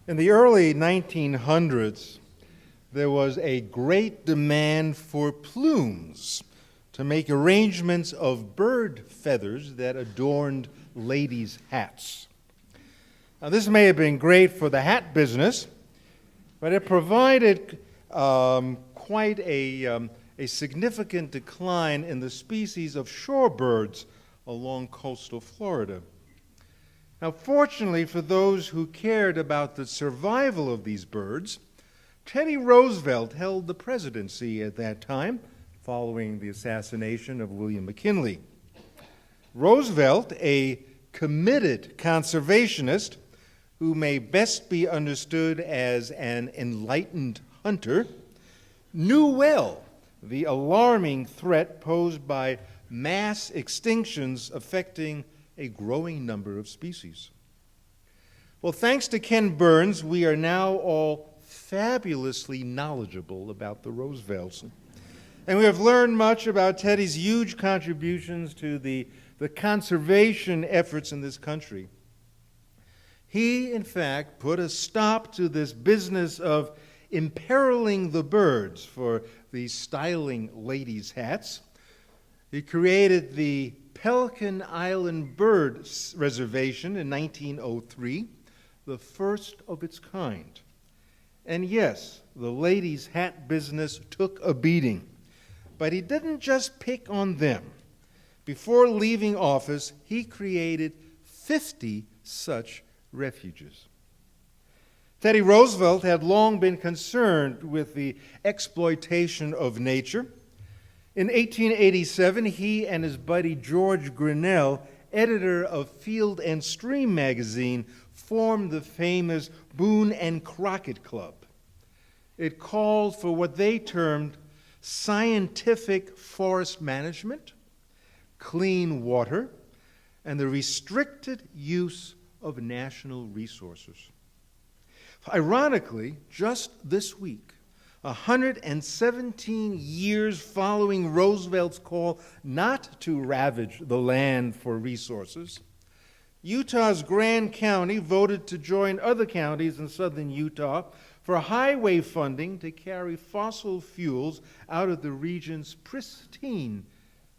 In the early 1900s, there was a great demand for plumes to make arrangements of bird feathers that adorned ladies' hats. Now, this may have been great for the hat business, but it provided quite a significant decline in the species of shorebirds along coastal Florida. Now, fortunately for those who cared about the survival of these birds, Teddy Roosevelt held the presidency at that time, following the assassination of William McKinley. Roosevelt, a committed conservationist who may best be understood as an enlightened hunter, knew well the alarming threat posed by mass extinctions affecting a growing number of species. Well, thanks to Ken Burns, we are now all fabulously knowledgeable about the Roosevelts. And we have learned much about Teddy's huge contributions to the conservation efforts in this country. He, in fact, put a stop to this business of imperiling the birds for the styling ladies' hats. He created the Pelican Island Bird Reservation in 1903, the first of its kind. And yes, the ladies' hat business took a beating, but he didn't just pick on them. Before leaving office, he created 50 such refuges. Teddy Roosevelt had long been concerned with the exploitation of nature. In 1887, he and his buddy George Grinnell, editor of Field and Stream magazine, formed the famous Boone and Crockett Club. It called for what they termed scientific forest management, clean water, and the restricted use of national resources. Ironically, just this week, 117 years following Roosevelt's call not to ravage the land for resources, Utah's Grand County voted to join other counties in southern Utah for highway funding to carry fossil fuels out of the region's pristine,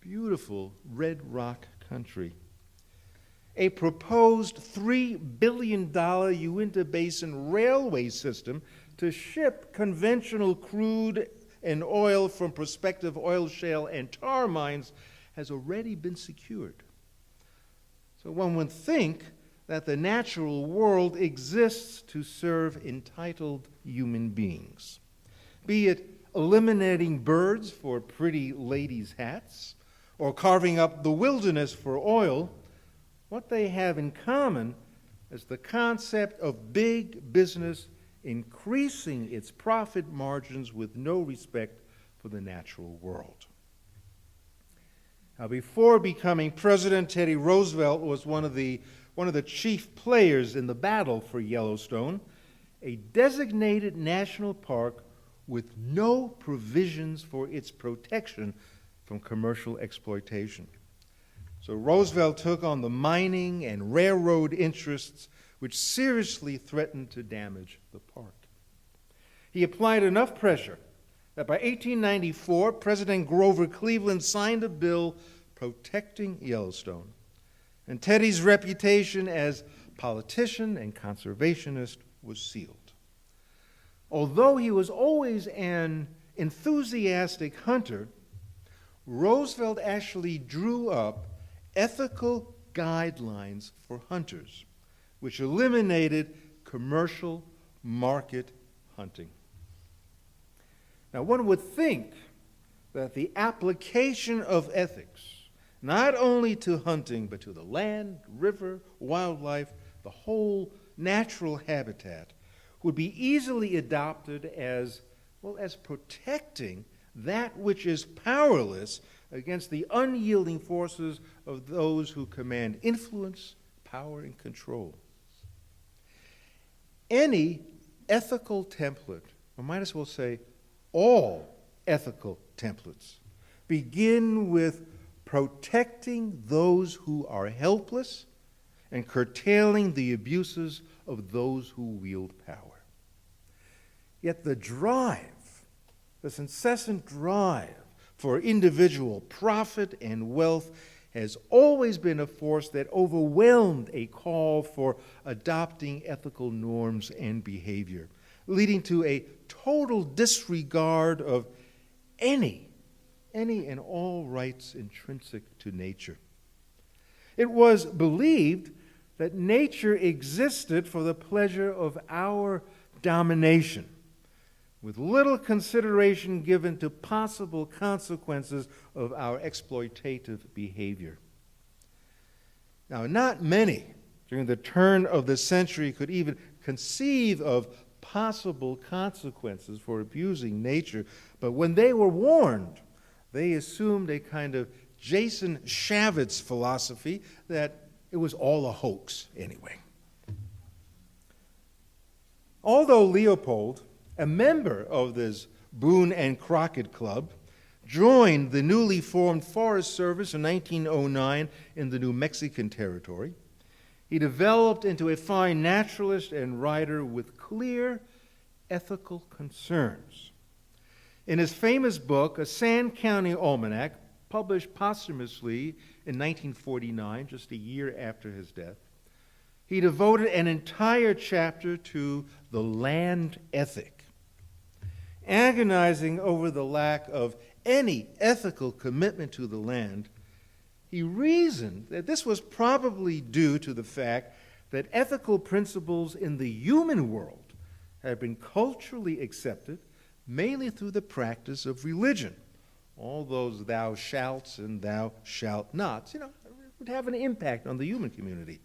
beautiful red rock country. A proposed $3 billion Uinta Basin railway system to ship conventional crude and oil from prospective oil shale and tar mines has already been secured. So one would think that the natural world exists to serve entitled human beings, be it eliminating birds for pretty ladies' hats or carving up the wilderness for oil. What they have in common is the concept of big business increasing its profit margins with no respect for the natural world. Now, before becoming president, Teddy Roosevelt was one of the chief players in the battle for Yellowstone, a designated national park with no provisions for its protection from commercial exploitation. So Roosevelt took on the mining and railroad interests which seriously threatened to damage the park. He applied enough pressure that by 1894, President Grover Cleveland signed a bill protecting Yellowstone. And Teddy's reputation as politician and conservationist was sealed. Although he was always an enthusiastic hunter, Roosevelt actually drew up ethical guidelines for hunters, which eliminated commercial market hunting. Now, one would think that the application of ethics, not only to hunting, but to the land, river, wildlife, the whole natural habitat, would be easily adopted as protecting that which is powerless against the unyielding forces of those who command influence, power, and control. Any ethical template, or might as well say all ethical templates, begin with protecting those who are helpless and curtailing the abuses of those who wield power. Yet the drive, this incessant drive for individual profit and wealth has always been a force that overwhelmed a call for adopting ethical norms and behavior, leading to a total disregard of any and all rights intrinsic to nature. It was believed that nature existed for the pleasure of our domination, with little consideration given to possible consequences of our exploitative behavior. Now, not many during the turn of the century could even conceive of possible consequences for abusing nature, but when they were warned, they assumed a kind of Jason Shavitz philosophy that it was all a hoax anyway. Although Leopold, a member of this Boone and Crockett Club, joined the newly formed Forest Service in 1909 in the New Mexican Territory, he developed into a fine naturalist and writer with clear ethical concerns. In his famous book, A Sand County Almanac, published posthumously in 1949, just a year after his death, he devoted an entire chapter to the land ethic, agonizing over the lack of any ethical commitment to the land. He reasoned that this was probably due to the fact that ethical principles in the human world had been culturally accepted mainly through the practice of religion. All those thou shalts and thou shalt nots, would have an impact on the human community.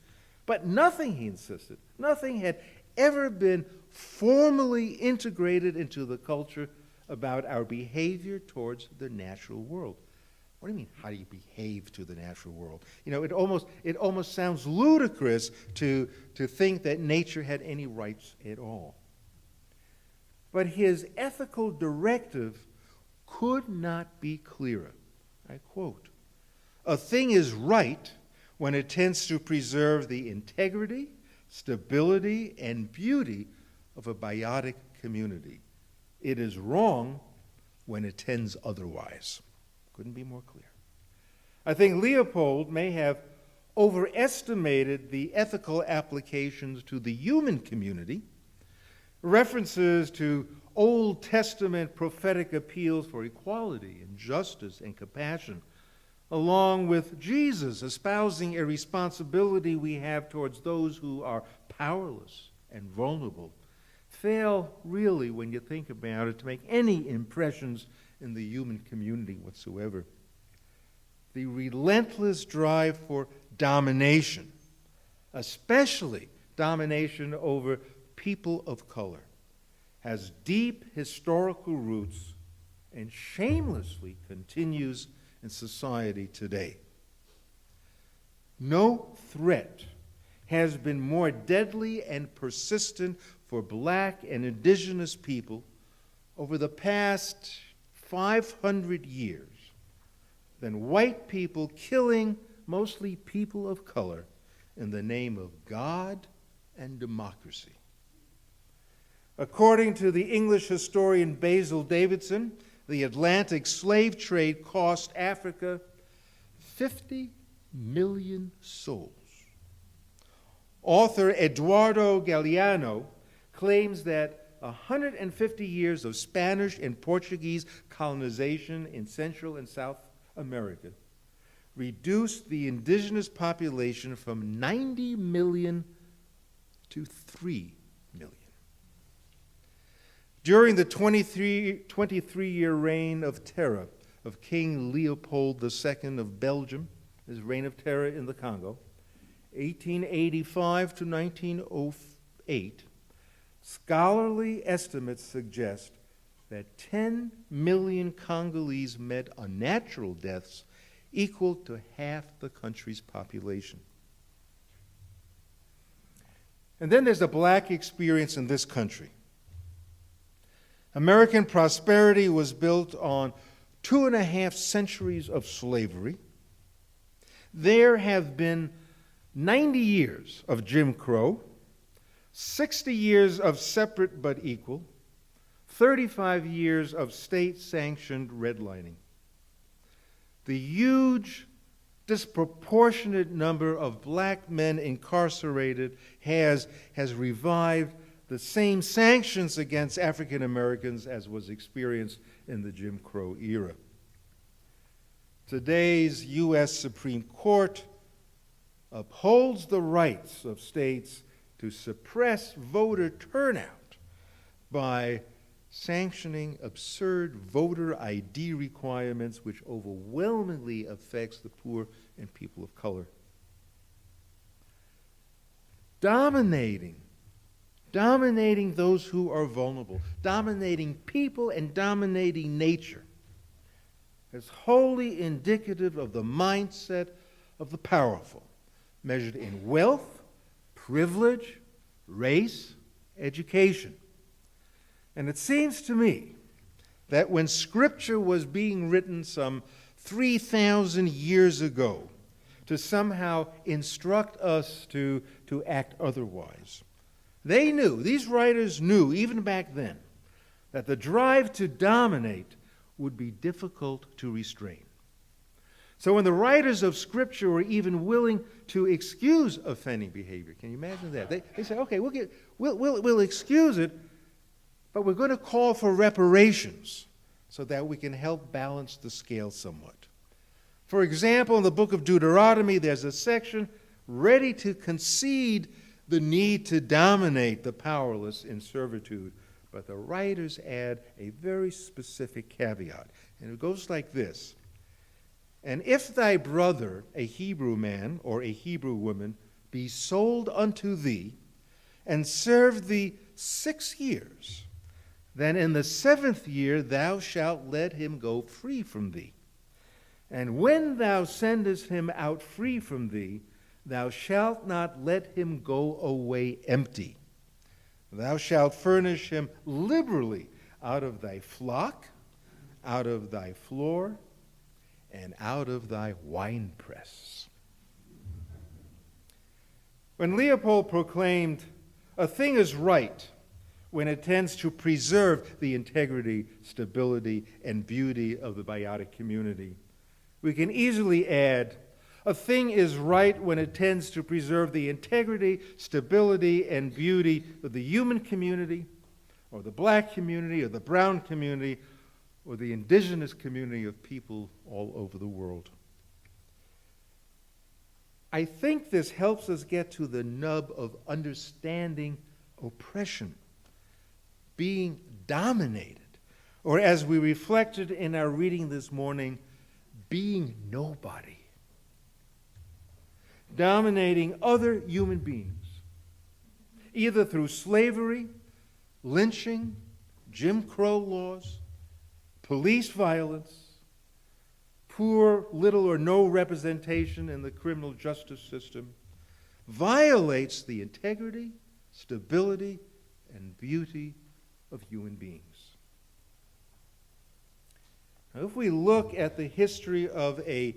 But nothing, he insisted, nothing had ever been formally integrated into the culture about our behavior towards the natural world. What do you mean, how do you behave to the natural world? It almost sounds ludicrous to think that nature had any rights at all. But his ethical directive could not be clearer. I quote, "A thing is right when it tends to preserve the integrity, stability, and beauty of a biotic community. It is wrong when it tends otherwise." Couldn't be more clear. I think Leopold may have overestimated the ethical applications to the human community. References to Old Testament prophetic appeals for equality and justice and compassion, along with Jesus espousing a responsibility we have towards those who are powerless and vulnerable, fail really, when you think about it, to make any impressions in the human community whatsoever. The relentless drive for domination, especially domination over people of color, has deep historical roots and shamelessly continues in society today. No threat has been more deadly and persistent for black and indigenous people over the past 500 years than white people killing mostly people of color in the name of God and democracy. According to the English historian Basil Davidson, the Atlantic slave trade cost Africa 50 million souls. Author Eduardo Galeano claims that 150 years of Spanish and Portuguese colonization in Central and South America reduced the indigenous population from 90 million to 3 million. During the 23-year reign of terror of King Leopold II of Belgium, his reign of terror in the Congo, 1885 to 1908, scholarly estimates suggest that 10 million Congolese met unnatural deaths equal to half the country's population. And then there's the black experience in this country. American prosperity was built on 2.5 centuries of slavery. There have been 90 years of Jim Crow, 60 years of separate but equal, 35 years of state-sanctioned redlining. The huge, disproportionate number of black men incarcerated has revived the same sanctions against African Americans as was experienced in the Jim Crow era. Today's U.S. Supreme Court upholds the rights of states to suppress voter turnout by sanctioning absurd voter ID requirements which overwhelmingly affects the poor and people of color. Dominating those who are vulnerable, dominating people and dominating nature is wholly indicative of the mindset of the powerful, measured in wealth, privilege, race, education. And it seems to me that when Scripture was being written some 3,000 years ago to somehow instruct us to act otherwise, they knew, these writers knew, even back then, that the drive to dominate would be difficult to restrain. So when the writers of Scripture were even willing to excuse offending behavior, can you imagine that? They say, okay, we'll excuse it, but we're going to call for reparations so that we can help balance the scale somewhat. For example, in the book of Deuteronomy, there's a section ready to concede the need to dominate the powerless in servitude. But the writers add a very specific caveat. And it goes like this. And if thy brother, a Hebrew man or a Hebrew woman, be sold unto thee, and serve thee 6 years, then in the 7th year thou shalt let him go free from thee. And when thou sendest him out free from thee, thou shalt not let him go away empty. Thou shalt furnish him liberally out of thy flock, out of thy floor, and out of thy winepress. When Leopold proclaimed, a thing is right when it tends to preserve the integrity, stability, and beauty of the biotic community, we can easily add, a thing is right when it tends to preserve the integrity, stability, and beauty of the human community, or the black community, or the brown community, or the indigenous community of people all over the world. I think this helps us get to the nub of understanding oppression, being dominated, or as we reflected in our reading this morning, being nobody. Dominating other human beings, either through slavery, lynching, Jim Crow laws, police violence, poor, little or no representation in the criminal justice system, violates the integrity, stability, and beauty of human beings. Now, if we look at the history of a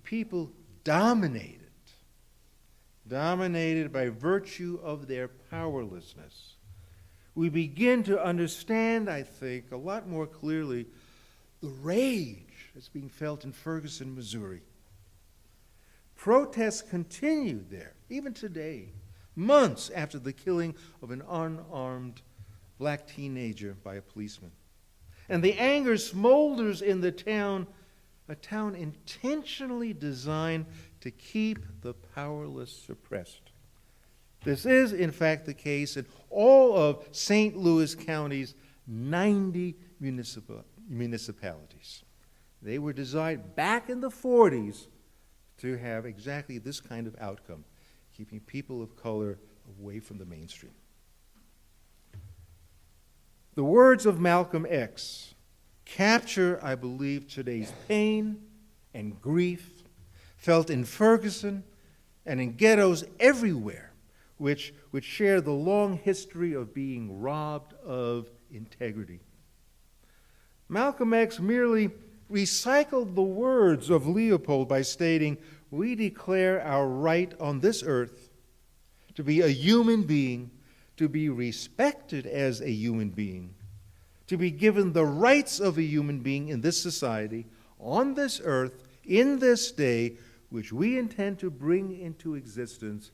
people dominated by virtue of their powerlessness, we begin to understand, I think, a lot more clearly the rage that's being felt in Ferguson, Missouri. Protests continued there, even today, months after the killing of an unarmed black teenager by a policeman. And the anger smolders in the town, a town intentionally designed to keep the powerless suppressed. This is, in fact, the case in all of St. Louis County's 90 municipalities. They were designed back in the 40s to have exactly this kind of outcome, keeping people of color away from the mainstream. The words of Malcolm X capture, I believe, today's pain and grief felt in Ferguson and in ghettos everywhere, which share the long history of being robbed of integrity. Malcolm X merely recycled the words of Leopold by stating, we declare our right on this earth to be a human being, to be respected as a human being, to be given the rights of a human being in this society, on this earth, in this day, which we intend to bring into existence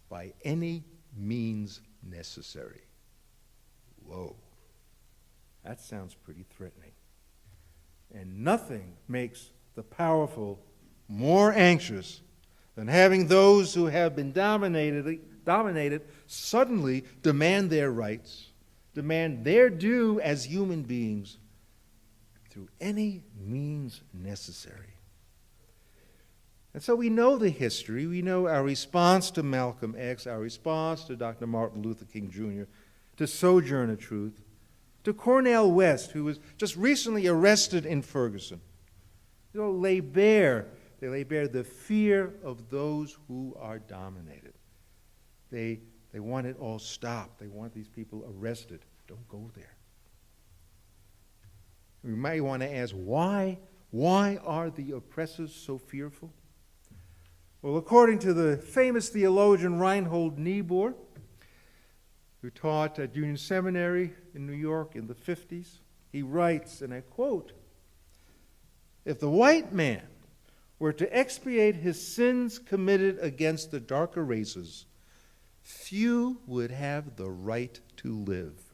by any means necessary. Whoa, that sounds pretty threatening. And nothing makes the powerful more anxious than having those who have been dominated suddenly demand their rights, demand their due as human beings through any means necessary. And so we know the history. We know our response to Malcolm X, our response to Dr. Martin Luther King Jr., to Sojourner Truth, to Cornel West, who was just recently arrested in Ferguson. They lay bare the fear of those who are dominated. They want it all stopped. They want these people arrested. Don't go there. We might want to ask, why? Why are the oppressors so fearful? Well, according to the famous theologian Reinhold Niebuhr, who taught at Union Seminary in New York in the 50s, he writes, and I quote, "If the white man were to expiate his sins committed against the darker races, few would have the right to live."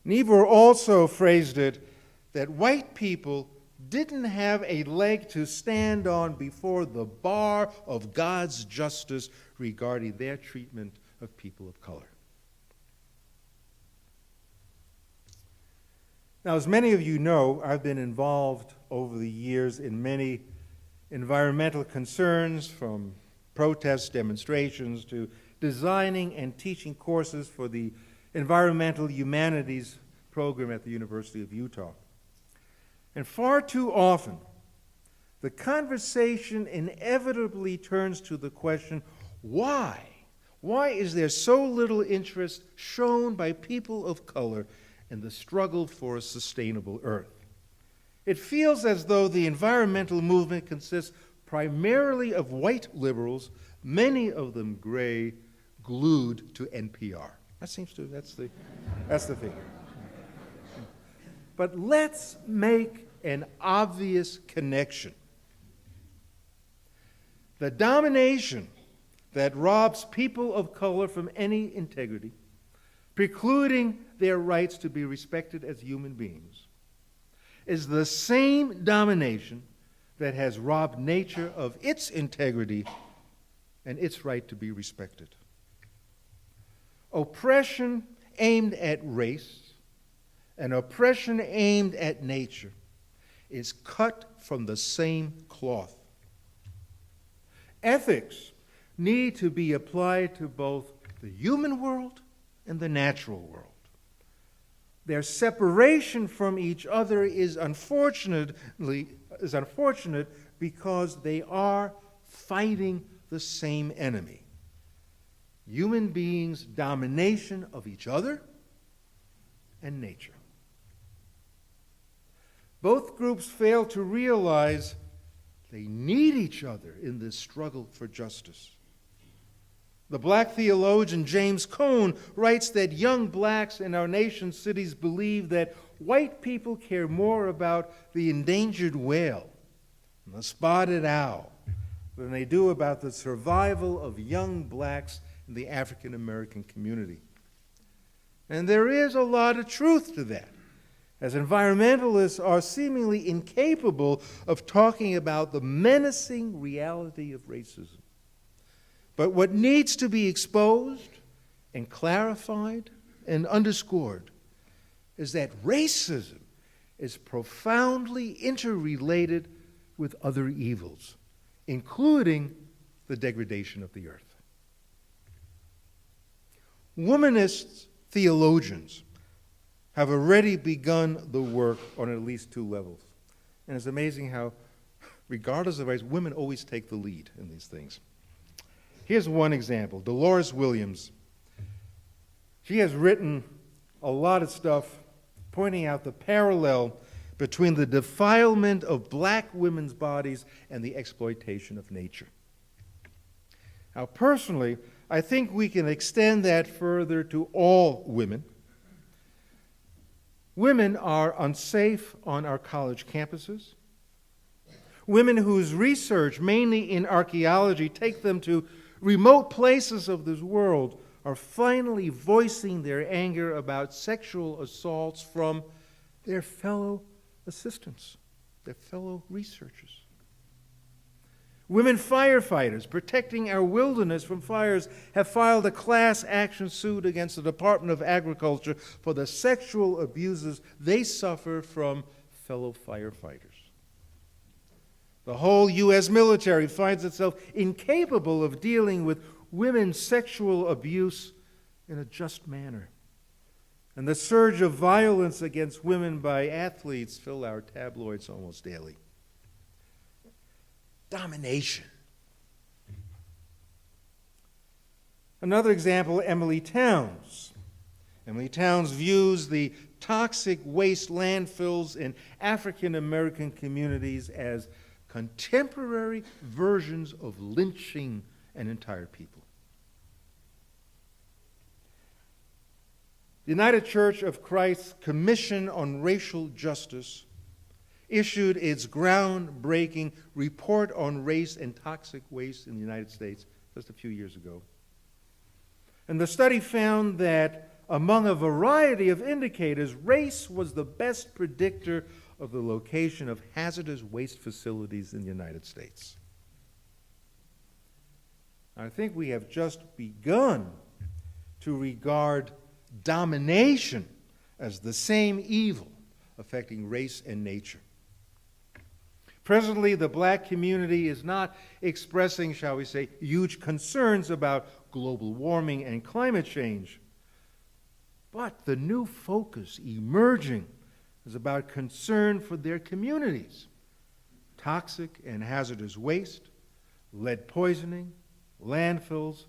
Niebuhr also phrased it that white people didn't have a leg to stand on before the bar of God's justice regarding their treatment of people of color. Now, as many of you know, I've been involved over the years in many environmental concerns, from protest demonstrations to designing and teaching courses for the Environmental Humanities program at the University of Utah. And far too often, the conversation inevitably turns to the question, why? Why is there so little interest shown by people of color in the struggle for a sustainable earth? It feels as though the environmental movement consists primarily of white liberals, many of them gray, glued to NPR. That's the figure. But let's make an obvious connection. The domination that robs people of color from any integrity, precluding their rights to be respected as human beings, is the same domination that has robbed nature of its integrity and its right to be respected. Oppression aimed at race and oppression aimed at nature is cut from the same cloth. Ethics need to be applied to both the human world and the natural world. Their separation from each other is unfortunate because they are fighting the same enemy: human beings' domination of each other and nature. Both groups fail to realize they need each other in this struggle for justice. The black theologian James Cone writes that young blacks in our nation's cities believe that white people care more about the endangered whale and the spotted owl than they do about the survival of young blacks in the African American community. And there is a lot of truth to that, as environmentalists are seemingly incapable of talking about the menacing reality of racism. But what needs to be exposed and clarified and underscored is that racism is profoundly interrelated with other evils, including the degradation of the earth. Womanist theologians have already begun the work on at least two levels. And it's amazing how, regardless of race, women always take the lead in these things. Here's one example. Dolores Williams. She has written a lot of stuff pointing out the parallel between the defilement of black women's bodies and the exploitation of nature. Now, personally, I think we can extend that further to all women. Women are unsafe on our college campuses. Women whose research, mainly in archaeology, take them to remote places of this world, are finally voicing their anger about sexual assaults from their fellow assistants, their fellow researchers. Women firefighters protecting our wilderness from fires have filed a class action suit against the Department of Agriculture for the sexual abuses they suffer from fellow firefighters. The whole U.S. military finds itself incapable of dealing with women's sexual abuse in a just manner. And the surge of violence against women by athletes fill our tabloids almost daily. Domination. Another example, Emily Towns. Emily Towns views the toxic waste landfills in African American communities as contemporary versions of lynching an entire people. The United Church of Christ's Commission on Racial Justice issued its groundbreaking report on race and toxic waste in the United States just a few years ago. And the study found that among a variety of indicators, race was the best predictor of the location of hazardous waste facilities in the United States. I think we have just begun to regard domination as the same evil affecting race and nature. Presently, the black community is not expressing, shall we say, huge concerns about global warming and climate change. But the new focus emerging is about concern for their communities. Toxic and hazardous waste, lead poisoning, landfills,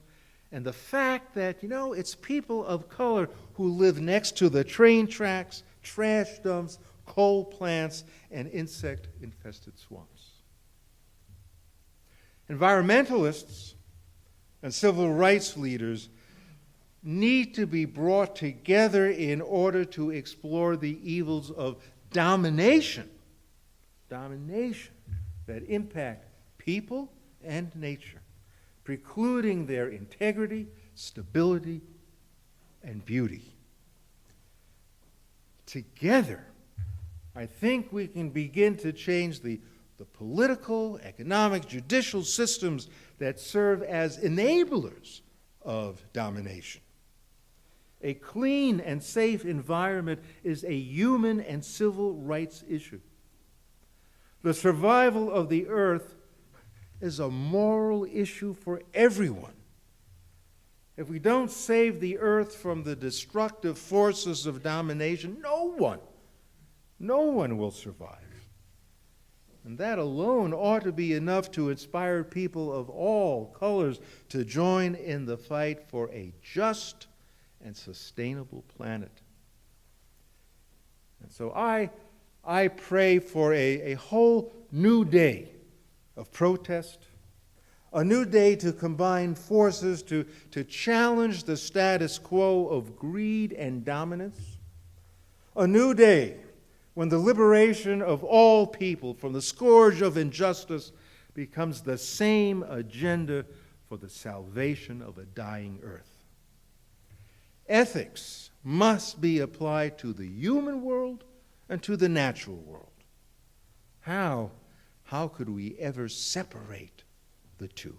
and the fact that, it's people of color who live next to the train tracks, trash dumps, coal plants, and insect-infested swamps. Environmentalists and civil rights leaders need to be brought together in order to explore the evils of domination that impact people and nature, precluding their integrity, stability, and beauty. Together, I think we can begin to change the political, economic, judicial systems that serve as enablers of domination. A clean and safe environment is a human and civil rights issue. The survival of the earth is a moral issue for everyone. If we don't save the earth from the destructive forces of domination, no one will survive. And that alone ought to be enough to inspire people of all colors to join in the fight for a just and sustainable planet. And so I pray for a whole new day of protest, a new day to combine forces to challenge the status quo of greed and dominance, a new day when the liberation of all people from the scourge of injustice becomes the same agenda for the salvation of a dying earth. Ethics must be applied to the human world and to the natural world. How could we ever separate the two?